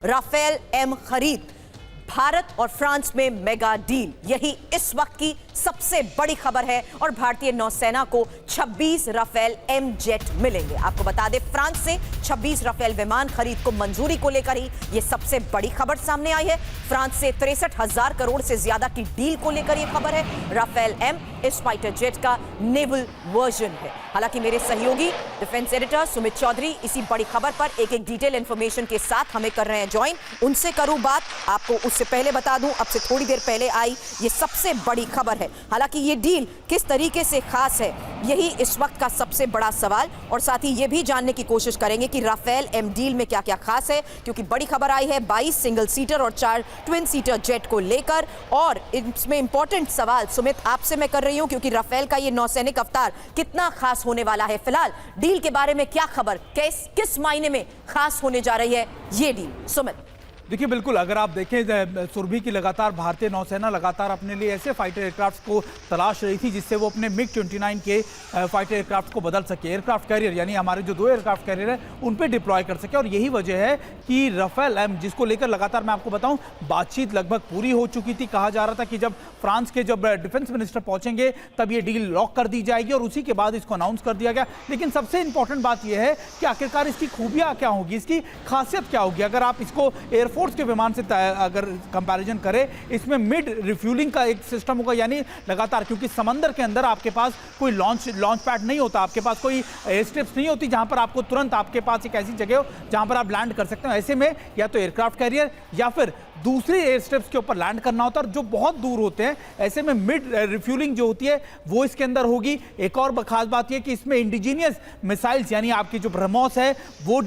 Rafale M खरीद, भारत और France में मेगा डील, यही इस वक्त की सबसे बड़ी खबर है और भारतीय नौसेना को 26 राफेल एम जेट मिलेंगे। आपको बता दें, फ्रांस से 26 राफेल विमान खरीद को मंजूरी को लेकर ही यह सबसे बड़ी खबर सामने आई है। फ्रांस से 63,000 करोड़ से ज्यादा की डील को लेकर यह खबर है। राफेल एम इस फाइटर जेट का नेवल वर्जन है। हालांकि मेरे सहयोगी डिफेंस एडिटर सुमित चौधरी इसी बड़ी खबर पर एक डिटेल इंफॉर्मेशन के साथ हमें कर रहे हैं ज्वाइन। उनसे करूं बात। आपको उससे पहले बता दूं, अब से थोड़ी देर पहले आई ये सबसे बड़ी खबर है। हालांकि ये डील किस तरीके से खास है, यही इस वक्त का सबसे बड़ा सवाल, और साथ ही ये भी जानने की कोशिश करेंगे कि राफेल एम डील में क्या क्या खास है, क्योंकि बड़ी खबर आई है 22 सिंगल सीटर और 4 ट्विन सीटर जेट को लेकर। और इसमें इंपॉर्टेंट सवाल सुमित आपसे मैं कर रही हूं, क्योंकि राफेल का ये नौसैनिक अवतार कितना खास होने वाला है। फिलहाल डील के बारे में क्या खबर, किस मायने में खास होने जा रही है ये डील, सुमित? देखिए, बिल्कुल, अगर आप देखें सुरभि की लगातार भारतीय नौसेना लगातार अपने लिए ऐसे फाइटर एयरक्राफ्ट को तलाश रही थी जिससे वो अपने MiG-29 के फाइटर एयरक्राफ्ट को बदल सके, एयरक्राफ्ट कैरियर यानी हमारे जो 2 एयरक्राफ्ट कैरियर है उन पे डिप्लॉय कर सके। और यही वजह है कि राफेल एम, जिसको लेकर लगातार मैं आपको बताऊं बातचीत लगभग पूरी हो चुकी थी। कहा जा रहा था कि जब फ्रांस के डिफेंस मिनिस्टर पहुंचेंगे तब ये डील लॉक कर दी जाएगी और उसी के बाद इसको अनाउंस कर दिया गया। लेकिन सबसे इंपॉर्टेंट बात यह है कि आखिरकार इसकी खूबियां क्या होगी, इसकी खासियत क्या होगी। अगर आप इसको एयरफोर्स के विमान से अगर कंपैरिजन करें, इसमें मिड रिफ्यूलिंग का एक सिस्टम होगा, यानी लगातार, क्योंकि समंदर के अंदर आपके पास कोई लॉन्च पैड नहीं होता, आपके पास कोई एयर स्ट्रिप्स नहीं होती जहां पर आपको तुरंत आपके पास एक ऐसी जगह हो जहां पर आप लैंड कर सकते हो। ऐसे में या तो एयरक्राफ्ट कैरियर या फिर दूसरी एयर स्ट्रिप्स के ऊपर लैंड करना होता है जो बहुत दूर होते हैं। ऐसे में मिड रिफ्यूलिंग जो होती है वो इसके अंदर होगी। एक और खास बात यह कि इसमें इंडिजीनियस मिसाइल्स यानी आपकी जो ब्रह्मोस है वो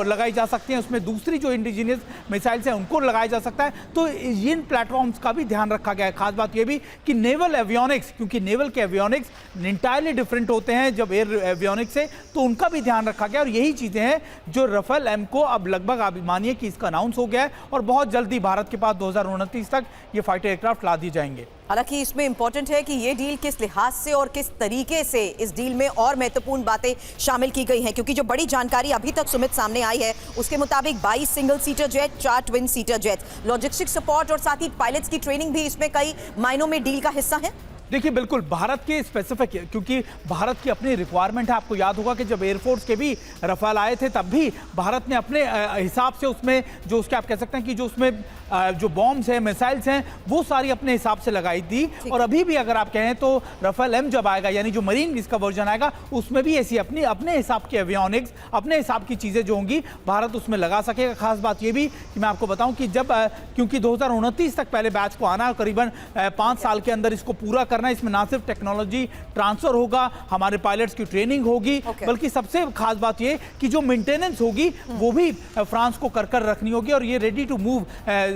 लगाई जा सकती हैं, उसमें दूसरी जो इंडिजीनियस मिसाइल्स हैं उनको लगाया जा सकता है। तो इन प्लेटफॉर्म्स का भी ध्यान रखा गया है। खास बात यह भी कि नेवल एवियोनिक्स, क्योंकि नेवल के एवियोनिक्स इंटायरली डिफरेंट होते हैं जब एयर एवियोनिक्स से, तो उनका भी ध्यान रखा गया। और यही चीजें हैं जो राफेल एम को अब लगभग आप मानिए कि इसका अनाउंस हो गया है और बहुत जल्दी भारत के पास 2029 तक ये फाइटर एयरक्राफ्ट ला दी जाएंगे। हालांकि इसमें इंपॉर्टेंट है कि ये डील किस लिहाज से और किस तरीके से इस डील में और महत्वपूर्ण बातें शामिल की गई हैं, क्योंकि जो बड़ी जानकारी अभी तक सुमित सामने आई है उसके मुताबिक 22 single seater jet, 4 twin seater jet, logistic support और साथ ही पायलट्स की ट्रेनिंग भी इसमें कई मायनों में डील का हिस्सा है। देखिए, बिल्कुल भारत के स्पेसिफिक, क्योंकि भारत की अपनी रिक्वायरमेंट है। आपको याद होगा कि जब एयरफोर्स के भी राफेल आए थे तब भी भारत ने अपने हिसाब से उसमें जो उसके आप कह सकते हैं कि जो उसमें जो बॉम्ब्स हैं, मिसाइल्स हैं, वो सारी अपने हिसाब से लगाई थी। और अभी भी अगर आप कहें तो राफेल एम जब आएगा, यानी जो मरीन इसका वर्जन आएगा, उसमें भी ऐसी अपने हिसाब के एवियोनिक्स, अपने हिसाब की चीज़ें जो होंगी भारत उसमें लगा सकेगा। खास बात ये भी कि मैं आपको बताऊं कि जब क्योंकि 2029 तक पहले बैच को आना है, करीबन 5 साल के अंदर इसको पूरा करना, इसमें ना सिर्फ टेक्नोलॉजी ट्रांसफर होगा, हमारे पायलट्स की ट्रेनिंग होगी, बल्कि सबसे खास बात ये कि जो मेंटेनेंस होगी वो भी फ्रांस को कर रखनी होगी। और ये रेडी टू मूव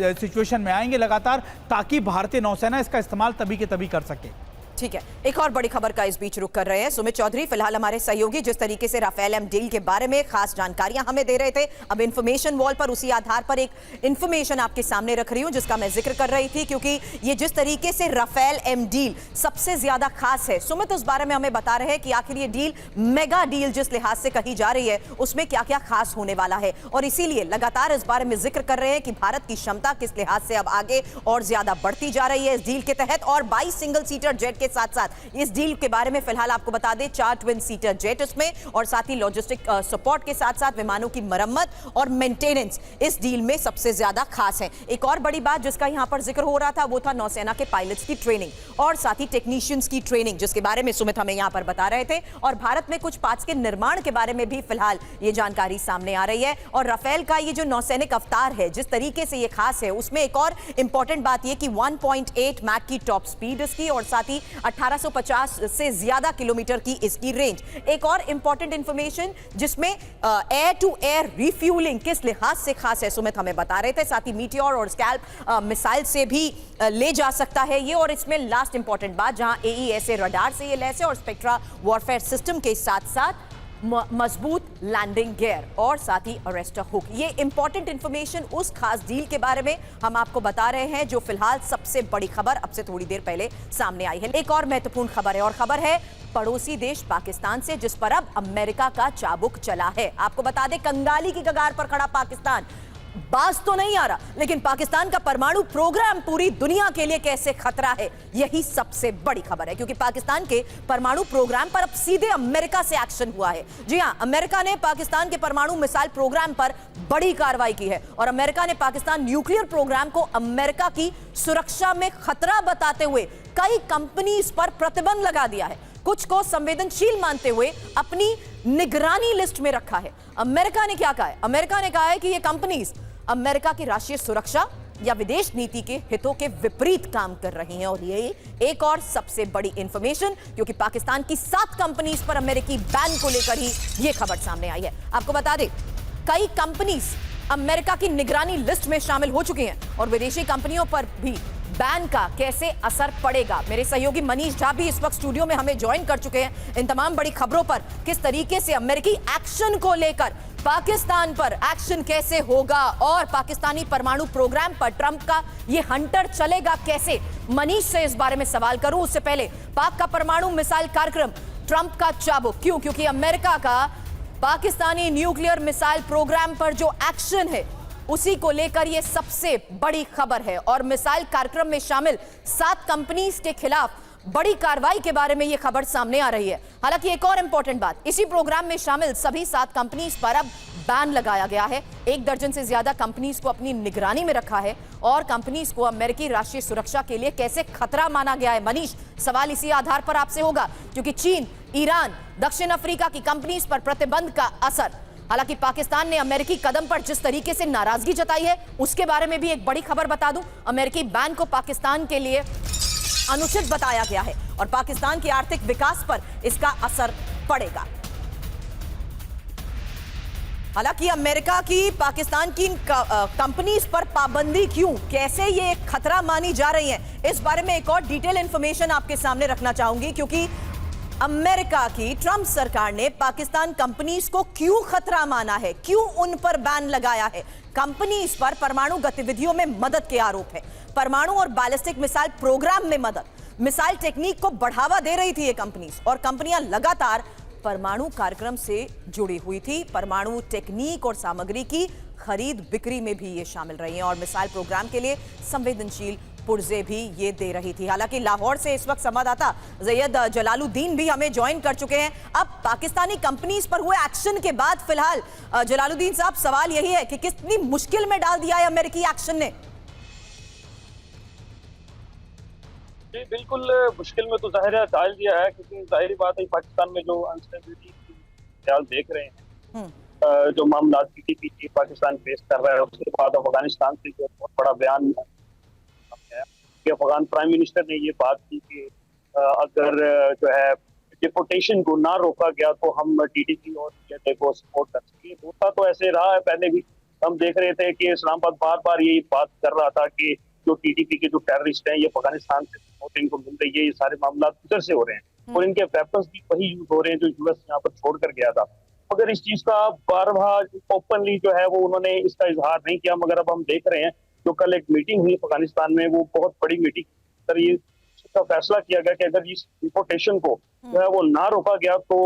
सिचुएशन में आएंगे लगातार, ताकि भारतीय नौसेना इसका इस्तेमाल तभी के तभी कर सके। ठीक है, एक और बड़ी खबर का इस बीच रुख कर रहे हैं सुमित चौधरी। फिलहाल हमारे सहयोगी जिस तरीके से राफेल एम डील के बारे में खास जानकारियां हमें दे रहे थे, अब इंफॉर्मेशन वॉल पर उसी आधार पर एक इंफॉर्मेशन आपके सामने रख रही हूं जिसका मैं जिक्र कर रही थी, क्योंकि ये जिस तरीके से राफेल एम डील सबसे ज्यादा खास है, सुमित उस बारे में हमें बता रहे हैं कि आखिर ये डील मेगा डील जिस लिहाज से कही जा रही है उसमें क्या क्या खास होने वाला है। और इसीलिए लगातार इस बारे में जिक्र कर रहे हैं कि भारत की क्षमता किस लिहाज से अब आगे और ज्यादा बढ़ती जा रही है इस डील के तहत। और 22 सिंगल सीटर जेट के साथ साथ इस डील के बारे में फिलहाल आपको बता दें 4 ट्विन सीटर जेट उसमें, और साथ ही लॉजिस्टिक सपोर्ट के साथ साथ विमानों की मरम्मत और मेंटेनेंस इस डील में सबसे ज्यादा खास है। एक और बड़ी बात जिसका यहां पर जिक्र हो रहा था वो था नौसेना के पायलट्स की ट्रेनिंग और साथ ही टेक्नीशियंस की ट्रेनिंग, जिसके बारे में सुमित हमें यहां पर बता रहे थे। और भारत में कुछ पार्ट्स के निर्माण के बारे में भी फिलहाल ये जानकारी सामने आ रही है। और राफेल का ये जो नौसैनिक अवतार है जिस तरीके से ये खास है, उसमें एक और इंपॉर्टेंट बात ये कि 1.8 मैक की टॉप स्पीड इसकी, और साथ ही 1850 से ज्यादा किलोमीटर की इसकी रेंज। एक और इंपॉर्टेंट इंफॉर्मेशन जिसमें एयर टू एयर रिफ्यूलिंग किस लिहाज से खास है सुमित हमें बता रहे थे। साथ ही मीटियोर और स्कैल्प मिसाइल से भी ले जा सकता है ये। और इसमें लास्ट इंपॉर्टेंट बात, जहां AESA रडार से ये लैस है और स्पेक्ट्रा वॉरफेयर सिस्टम के साथ साथ मजबूत लैंडिंग गियर और साथ ही अरेस्टर हुक। ये इंपॉर्टेंट इंफॉर्मेशन उस खास डील के बारे में हम आपको बता रहे हैं जो फिलहाल सबसे बड़ी खबर अब से थोड़ी देर पहले सामने आई है। एक और महत्वपूर्ण खबर है, और खबर है पड़ोसी देश पाकिस्तान से, जिस पर अब अमेरिका का चाबुक चला है। आपको बता दें, कंगाली की कगार पर खड़ा पाकिस्तान बाज तो नहीं आ रहा, लेकिन पाकिस्तान का परमाणु प्रोग्राम पूरी दुनिया के लिए कैसे खतरा है, यही सबसे बड़ी खबर है। क्योंकि पाकिस्तान के परमाणु प्रोग्राम पर अब सीधे अमेरिका से एक्शन हुआ है। जी हां, अमेरिका ने पाकिस्तान के परमाणु मिसाइल प्रोग्राम पर बड़ी कार्रवाई की है और अमेरिका ने पाकिस्तान न्यूक्लियर प्रोग्राम को अमेरिका की सुरक्षा में खतरा बताते हुए कई कंपनीज पर प्रतिबंध लगा दिया है। कुछ को संवेदनशील मानते हुए अपनी निगरानी लिस्ट में रखा है। अमेरिका ने क्या कहा है? अमेरिका ने कहा है कि ये कंपनीज अमेरिका की राष्ट्रीय सुरक्षा या विदेश नीति के हितों के विपरीत काम कर रही हैं। और ये एक और सबसे बड़ी इंफॉर्मेशन, क्योंकि पाकिस्तान की 7 कंपनीज पर अमेरिकी बैन को लेकर ही ये खबर सामने आई है। आपको बता दें, कई कंपनीज अमेरिका की निगरानी लिस्ट में शामिल हो चुकी हैं और विदेशी कंपनियों पर भी बैन का कैसे असर पड़ेगा, मेरे सहयोगी मनीष झा भी इस वक्त स्टूडियो में हमें ज्वाइन कर चुके हैं। इन तमाम बड़ी खबरों पर किस तरीके से अमेरिकी एक्शन को लेकर पाकिस्तान पर एक्शन कैसे होगा और पाकिस्तानी परमाणु प्रोग्राम पर ट्रंप का ये हंटर चलेगा कैसे, मनीष से इस बारे में सवाल करूं। उससे पहले, पाक का परमाणु मिसाइल कार्यक्रम ट्रंप का चाबुक क्यों? क्योंकि अमेरिका का पाकिस्तानी न्यूक्लियर मिसाइल प्रोग्राम पर जो एक्शन है उसी को लेकर यह सबसे बड़ी खबर है। और मिसाइल कार्यक्रम में शामिल 7 कंपनीज के खिलाफ बड़ी कार्रवाई के बारे में यह खबर सामने आ रही है। हालांकि एक और इंपॉर्टेंट बात, इसी प्रोग्राम में शामिल सभी 7 कंपनीज पर अब बैन लगाया गया है। 1 दर्जन से ज्यादा कंपनीज को अपनी निगरानी में रखा है और कंपनीज को अमेरिकी राष्ट्रीय सुरक्षा के लिए कैसे खतरा माना गया है। मनीष, सवाल इसी आधार पर आपसे होगा, क्योंकि चीन, ईरान, दक्षिण अफ्रीका की कंपनीज पर प्रतिबंध का असर। हालांकि पाकिस्तान ने अमेरिकी कदम पर जिस तरीके से नाराजगी जताई है, उसके बारे में भी एक बड़ी खबर बता दूं। अमेरिकी बैन को पाकिस्तान के लिए अनुचित बताया गया है और पाकिस्तान के आर्थिक विकास पर इसका असर पड़ेगा। हालांकि अमेरिका की पाकिस्तान की कंपनीज पर पाबंदी क्यों, कैसे ये खतरा मानी जा रही है, इस बारे में एक और डिटेल इंफॉर्मेशन आपके सामने रखना चाहूंगी। क्योंकि अमेरिका की ट्रंप सरकार ने पाकिस्तान कंपनीज को क्यों खतरा माना है, क्यों उन पर बैन लगाया है? कंपनीज पर परमाणु गतिविधियों में मदद के आरोप है, परमाणु और बैलिस्टिक मिसाइल प्रोग्राम में मदद, मिसाइल टेक्निक को बढ़ावा दे रही थी ये कंपनीज और कंपनियां लगातार परमाणु कार्यक्रम से जुड़ी हुई थी। परमाणु टेक्निक और सामग्री की खरीद बिक्री में भी ये शामिल रही हैं और मिसाइल प्रोग्राम के लिए संवेदनशील पुर्जे भी ये दे रही थी। हालांकि लाहौर से इस वक्त संवाददाता जैयद जलालुद्दीन भी हमें ज्वाइन कर चुके हैं। अब पाकिस्तानी कंपनीज पर हुए एक्शन के बाद फिलहाल जलालुद्दीन साहब, सवाल यही है कि कितनी मुश्किल में डाल दिया है अमेरिकी एक्शन ने? जी बिल्कुल मुश्किल में तो जाहिर है डाल दिया है, क्योंकि जाहिर बात है पाकिस्तान में जो अनस्टेबिलिटी ख्याल देख रहे हैं, जो मामला टीटीपी पाकिस्तान फेस कर रहा है, उसके बाद अफगानिस्तान से जो बहुत बड़ा बयान है कि अफगान प्राइम मिनिस्टर ने ये बात की कि अगर जो है डिपोर्टेशन को ना रोका गया तो हम टीटीपी और पीएलए को सपोर्ट कर सकें। होता तो ऐसे रहा है, पहले भी हम देख रहे थे कि इस्लामाबाद बार बार यही बात कर रहा था कि जो टीटीपी के जो टेररिस्ट हैं ये अफगानिस्तान से सपोर्ट इनको मिल रही है, ये सारे मामला उधर से हो रहे हैं और इनके वेपन्स भी वही यूज हो रहे हैं जो यूएस यहाँ पर छोड़ कर गया था। मगर इस चीज का बार-बार ओपनली जो है वो उन्होंने इसका इजहार नहीं किया। मगर अब हम देख रहे हैं जो कल एक मीटिंग हुई अफगानिस्तान में, वो बहुत बड़ी मीटिंग पर ये इसका फैसला किया गया कि अगर इस डिपोर्टेशन को जो है वो ना रोका गया तो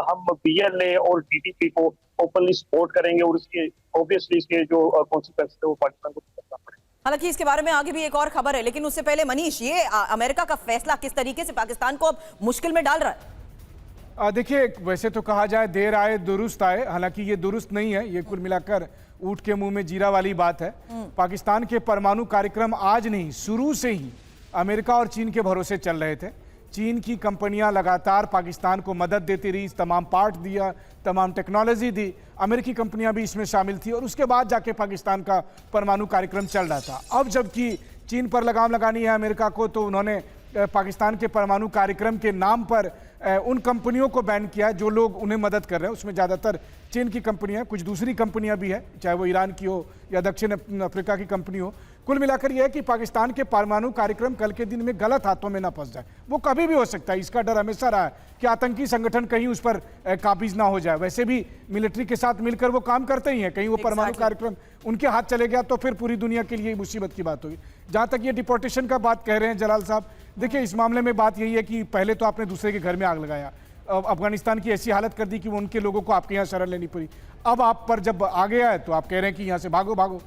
हम पीएलए और टीटीपी को ओपनली सपोर्ट करेंगे और इसके ऑब्वियसली इसके जो कॉन्सिक्वेंस है वो पाकिस्तान को करना पड़ेगा। हालांकि इसके बारे में आगे भी एक और खबर है, लेकिन उससे पहले मनीष, ये अमेरिका का फैसला किस तरीके से पाकिस्तान को अब मुश्किल में डाल रहा है? देखिए, वैसे तो कहा जाए देर आए दुरुस्त आए, हालांकि ये दुरुस्त नहीं है, ये कुल मिलाकर ऊंट के मुंह में जीरा वाली बात है। पाकिस्तान के परमाणु कार्यक्रम आज नहीं, शुरू से ही अमेरिका और चीन के भरोसे चल रहे थे। चीन की कंपनियां लगातार पाकिस्तान को मदद देती रही, तमाम पार्ट दिया, तमाम टेक्नोलॉजी दी, अमेरिकी कंपनियां भी इसमें शामिल थी और उसके बाद जाके पाकिस्तान का परमाणु कार्यक्रम चल रहा था। अब जबकि चीन पर लगाम लगानी है अमेरिका को, तो उन्होंने पाकिस्तान के परमाणु कार्यक्रम के नाम पर उन कंपनियों को बैन किया जो लोग उन्हें मदद कर रहे हैं। उसमें ज़्यादातर चीन की कंपनियां, कुछ दूसरी कंपनियां भी है, चाहे वो ईरान की हो या दक्षिण अफ्रीका की कंपनी हो। कुल मिलाकर यह है कि पाकिस्तान के परमाणु कार्यक्रम कल के दिन में गलत हाथों में ना फंस जाए। वो कभी भी हो सकता है, इसका डर हमेशा रहा है कि आतंकी संगठन कहीं उस पर काबिज ना हो जाए। वैसे भी मिलिट्री के साथ मिलकर वो काम करते ही हैं, कहीं वो परमाणु कार्यक्रम उनके हाथ चले गया तो फिर पूरी दुनिया के लिए मुसीबत की बात होगी। जहाँ तक ये डिपोर्टेशन का बात कह रहे हैं जलाल साहब, देखिए इस मामले में बात यही है कि पहले तो आपने दूसरे के घर में आग लगाया, अफगानिस्तान की ऐसी हालत कर दी कि उनके लोगों को आपके यहाँ शरण लेनी पड़ी। अब आप पर जब आगे आए तो आप कह रहे हैं कि यहाँ से भागो भागो।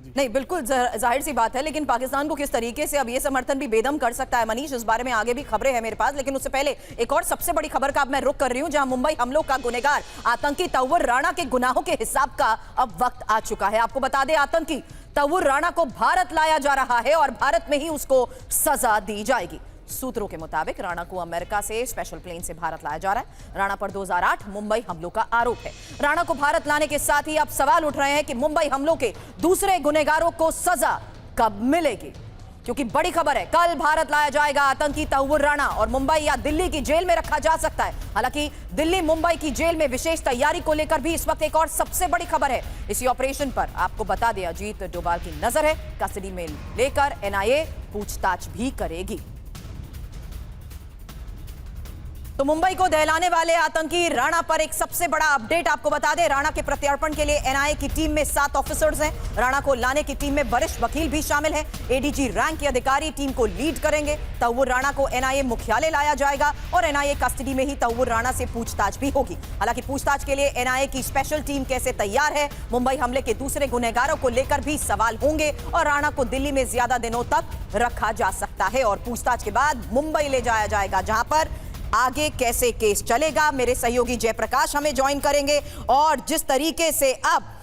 नहीं, बिल्कुल जाहिर सी बात है, लेकिन पाकिस्तान को किस तरीके से अब ये समर्थन भी बेदम कर सकता है मनीष, इस बारे में आगे भी खबरें हैं मेरे पास। लेकिन उससे पहले एक और सबसे बड़ी खबर का अब मैं रुख कर रही हूं, जहां मुंबई हमलों का गुनहगार आतंकी तौवर राणा के गुनाहों के हिसाब का अब वक्त आ चुका है। आपको बता दें, आतंकी तौवर राणा को भारत लाया जा रहा है और भारत में ही उसको सजा दी जाएगी। सूत्रों के मुताबिक राणा को अमेरिका से स्पेशल प्लेन से भारत लाया जा रहा है। राणा पर 2008 मुंबई हमलों का आरोप है। राणा को भारत लाने के साथ ही अब सवाल उठ रहे हैं कि मुंबई हमलों के दूसरे गुनहगारों को सजा कब मिलेगी, क्योंकि बड़ी खबर है, कल भारत लाया जाएगा आतंकी तौवर राणा और मुंबई या दिल्ली की जेल में रखा जा सकता है। हालांकि दिल्ली मुंबई की जेल में विशेष तैयारी को लेकर भी इस वक्त एक और सबसे बड़ी खबर है। इसी ऑपरेशन पर आपको बता दें, अजीत डोभाल की नजर है, कस्टडी में लेकर एनआईए पूछताछ भी करेगी। तो मुंबई को दहलाने वाले आतंकी राणा पर एक सबसे बड़ा अपडेट आपको बता दें। राणा के प्रत्यर्पण के लिए एनआईए की टीम में 7 ऑफिसर्स हैं। राणा को लाने की टीम में वरिष्ठ वकील भी शामिल हैं। एडीजी रैंक के अधिकारी टीम को लीड करेंगे। तौवर राणा को एनआईए मुख्यालय लाया जाएगा और एनआईए कस्टडी में ही तौवर राणा से पूछताछ भी होगी। हालांकि पूछताछ के लिए एनआईए की स्पेशल टीम कैसे तैयार है, मुंबई हमले के दूसरे गुनहगारों को लेकर भी सवाल होंगे और राणा को दिल्ली में ज्यादा दिनों तक रखा जा सकता है और पूछताछ के बाद मुंबई ले जाया जाएगा, जहां पर आगे कैसे केस चलेगा। मेरे सहयोगी जयप्रकाश हमें ज्वाइन करेंगे और जिस तरीके से अब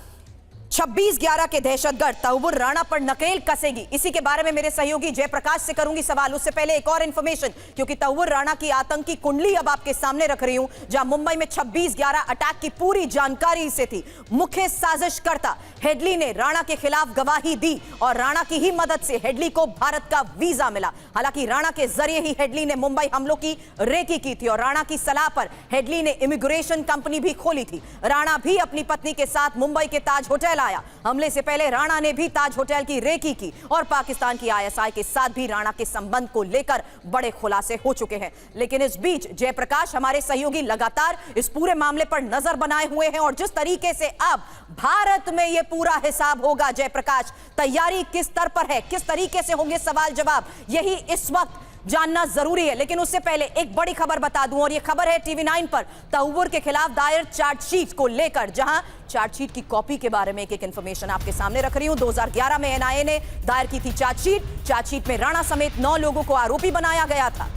26/11 के दहशतगर्द तौवर राणा पर नकेल कसेगी, इसी के बारे में मेरे सहयोगी जयप्रकाश से करूंगी सवाल। उससे पहले एक और इंफॉर्मेशन, क्योंकि तौवर राणा की आतंकी कुंडली अब आपके सामने रख रही हूं, जहां मुंबई में 26/11 अटैक की पूरी जानकारी इसे थी। मुख्य साजिशकर्ता हेडली ने राणा के खिलाफ गवाही दी और राणा की ही मदद से हेडली को भारत का वीजा मिला। हालांकि राणा के जरिए ही हेडली ने मुंबई हमलों की रेकी की थी और राणा की सलाह पर हेडली ने इमिग्रेशन कंपनी भी खोली थी। राणा भी अपनी पत्नी के साथ मुंबई के ताज होटल आया। हमले से पहले राणा ने भी ताज होटल की रेकी की और पाकिस्तान की आईएसआई के साथ भी राणा के संबंध को लेकर बड़े खुलासे हो चुके हैं। लेकिन इस बीच जयप्रकाश, हमारे सहयोगी लगातार इस पूरे मामले पर नजर बनाए हुए हैं और जिस तरीके से अब भारत में यह पूरा हिसाब होगा, जयप्रकाश, तैयारी किस स्तर पर है, किस तरीके से होंगे सवाल जवाब, यही इस वक्त जानना जरूरी है। लेकिन उससे पहले एक बड़ी खबर बता दूं और यह खबर है टीवी9 पर तौवर के खिलाफ दायर चार्जशीट को लेकर, जहां चार्जशीट की कॉपी के बारे में एक इंफॉर्मेशन आपके सामने रख रही हूं। 2011 में एनआईए ने दायर की थी चार्जशीट। चार्जशीट में राणा समेत 9 लोगों को आरोपी बनाया गया था।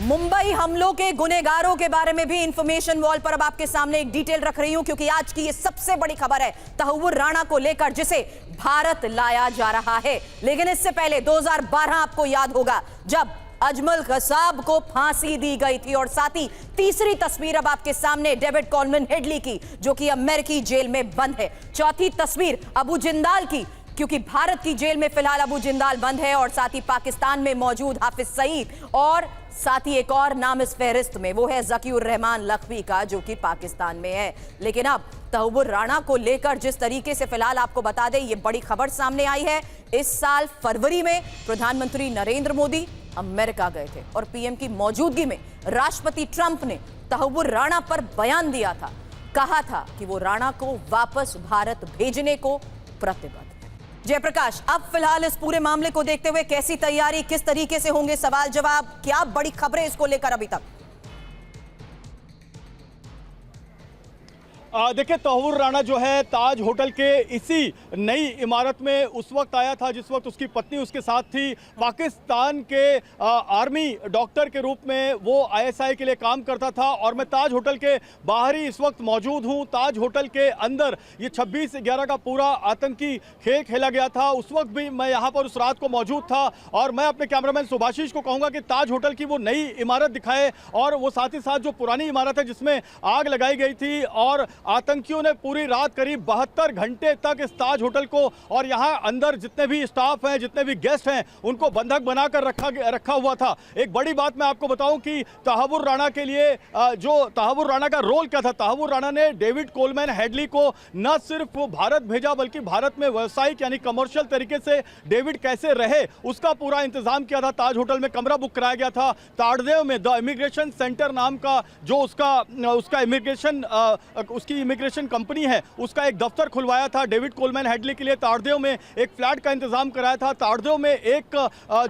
मुंबई हमलों के गुनहगारों के बारे में भी इंफॉर्मेशन वॉल पर अब आपके सामने एक डिटेल रख रही हूं, क्योंकि आज की ये सबसे बड़ी खबर है तौवर राणा को लेकर, जिसे भारत लाया जा रहा है। लेकिन इससे पहले 2012 आपको याद होगा, जब अजमल कसाब को फांसी दी गई थी और साथ ही तीसरी तस्वीर अब आपके सामने डेविड कॉलमैन हेडली की, जो कि अमेरिकी जेल में बंद है। चौथी तस्वीर अबू जिंदाल की, क्योंकि भारत की जेल में फिलहाल अबू जिंदाल बंद है और साथ ही पाकिस्तान में मौजूद हाफिज सईद और साथ ही एक और नाम इस फहरिस्त में, वो है ज़कीउर रहमान लखवी का, जो कि पाकिस्तान में है। लेकिन अब तौवर राणा को लेकर जिस तरीके से फिलहाल आपको बता दें, ये बड़ी खबर सामने आई है। इस साल फरवरी में प्रधानमंत्री नरेंद्र मोदी अमेरिका गए थे और पीएम की मौजूदगी में राष्ट्रपति ट्रंप ने तौवर राणा पर बयान दिया था। कहा था कि वो राणा को वापस भारत भेजने को प्रतिबद्ध है। जयप्रकाश, अब फिलहाल इस पूरे मामले को देखते हुए कैसी तैयारी, किस तरीके से होंगे सवाल जवाब, क्या बड़ी खबरें इसको लेकर अभी तक? देखिए, तौवर राणा जो है ताज होटल के इसी नई इमारत में उस वक्त आया था जिस वक्त उसकी पत्नी उसके साथ थी। पाकिस्तान के आर्मी डॉक्टर के रूप में वो आईएसआई के लिए काम करता था और मैं ताज होटल के बाहर ही इस वक्त मौजूद हूँ। ताज होटल के अंदर ये 26/11 का पूरा आतंकी खेल खेला गया था। उस वक्त भी मैं यहाँ पर उस रात को मौजूद था और मैं अपने कैमरामैन सुभाषिश को कहूँगा कि ताज होटल की वो नई इमारत दिखाए और वो साथ ही साथ जो पुरानी इमारत है जिसमें आग लगाई गई थी और आतंकियों ने पूरी रात करीब 72 घंटे तक इस ताज होटल को और यहाँ अंदर जितने भी स्टाफ हैं, जितने भी गेस्ट हैं, उनको बंधक बनाकर रखा हुआ था। एक बड़ी बात मैं आपको बताऊं कि तौवर राणा के लिए जो तौवर राणा का रोल क्या था, तौवर राणा ने डेविड कोलमैन हेडली को न सिर्फ वो भारत भेजा बल्कि भारत में व्यावसायिक यानी कमर्शियल तरीके से डेविड कैसे रहे उसका पूरा इंतजाम किया था। ताज होटल में कमरा बुक कराया गया था। ताड़देव में द इमिग्रेशन सेंटर नाम का जो उसका इमिग्रेशन उसकी इमिग्रेशन कंपनी है उसका एक दफ्तर खुलवाया था डेविड कोलमैन हेडली के लिए। ताड़देव में एक फ्लैट का इंतजाम कराया था। ताड़देव में एक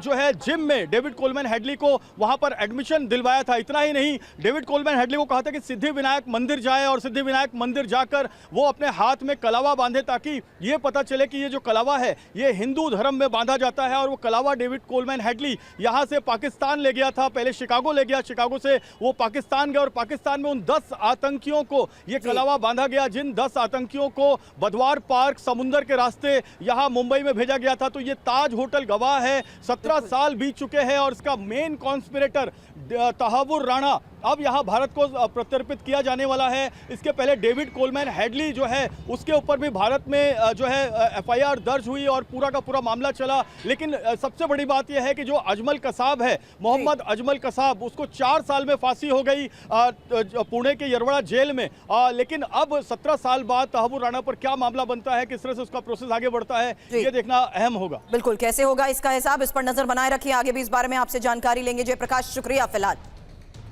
जो है जिम में डेविड कोलमैन हेडली को वहां पर एडमिशन दिलवाया था। इतना ही नहीं, डेविड कोलमैन हेडली को कहा था कि सिद्धि विनायक मंदिर जाए और सिद्धि विनायक मंदिर जाकर वो अपने हाथ में कलावा बांधे ताकि ये पता चले कि ये जो कलावा है ये हिंदू धर्म में बांधा जाता है। और वो कलावा डेविड कोलमैन हेडली यहां से पाकिस्तान ले गया था, पहले शिकागो ले गया, शिकागो से वो पाकिस्तान गया और पाकिस्तान में उन 10 आतंकियों को ये कलावा बांधा गया, जिन 10 आतंकियों को बदवार पार्क समुंदर के रास्ते यहां मुंबई में भेजा गया था। तो ये ताज होटल गवाह है, 17 साल बीत चुके हैं और इसका मेन कॉन्स्पिरेटर तहावुर राणा अब यहां भारत को प्रत्यर्पित किया जाने वाला है। इसके पहले डेविड कोलमैन हेडली जो है उसके ऊपर भी भारत में जो है एफआईआर दर्ज हुई और पूरा का पूरा मामला चला। लेकिन सबसे बड़ी बात यह है कि जो अजमल कसाब है, मोहम्मद अजमल कसाब, उसको 4 साल में फांसी हो गई पुणे के यरवड़ा जेल में। लेकिन अब 17 साल बाद तहावुर राणा पर क्या मामला बनता है, किस तरह से उसका प्रोसेस आगे बढ़ता है, ये देखना अहम होगा। बिल्कुल, कैसे होगा इसका हिसाब, इस पर नजर बनाए रखिए। आगे भी इस बारे में आपसे जानकारी लेंगे। जयप्रकाश, शुक्रिया फिलहाल।